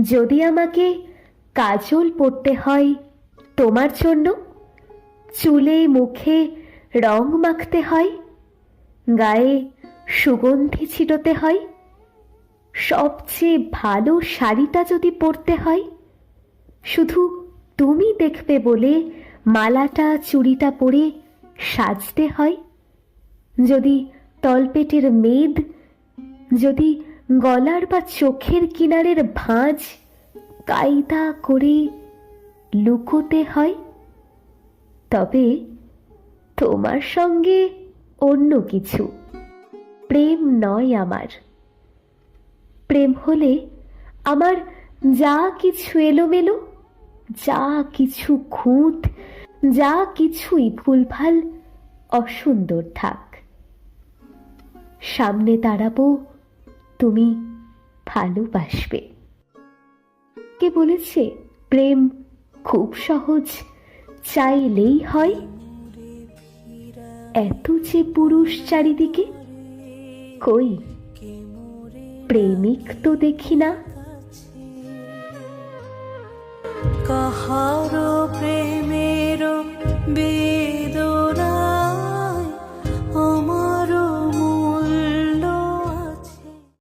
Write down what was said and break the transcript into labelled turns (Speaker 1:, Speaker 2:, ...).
Speaker 1: যদি আমাকে কাজল পরতে হয় তোমার জন্য, চুলে মুখে রং মাখতে হয়, গায়ে সুগন্ধি ছিটোতে হয়, সবচেয়ে ভালো শাড়িটা যদি পরতে হয়, শুধু তুমি দেখবে বলে মালাটা চুড়িটা পরে সাজতে হয়, যদি তলপেটের মেদ, যদি গলার বা চোখের কিনারের ভাঁজ কায়দা করে লুকোতে হয়, তবে তোমার সঙ্গে অন্য কিছু, প্রেম নয় আমার। প্রেম হলে আমার যা কিছু এলোমেলো, যা কিছু খুঁত, যা কিছুই ভুলভাল অসুন্দর থাক, সামনে দাঁড়াবো, তুমি ভালোবাসবে। কে বলেছে প্রেম খুব সহজ, চাইলেই হয়? এত যে পুরুষ চারিদিকে, কই প্রেমিক তো দেখি না।
Speaker 2: কাহারো প্রেম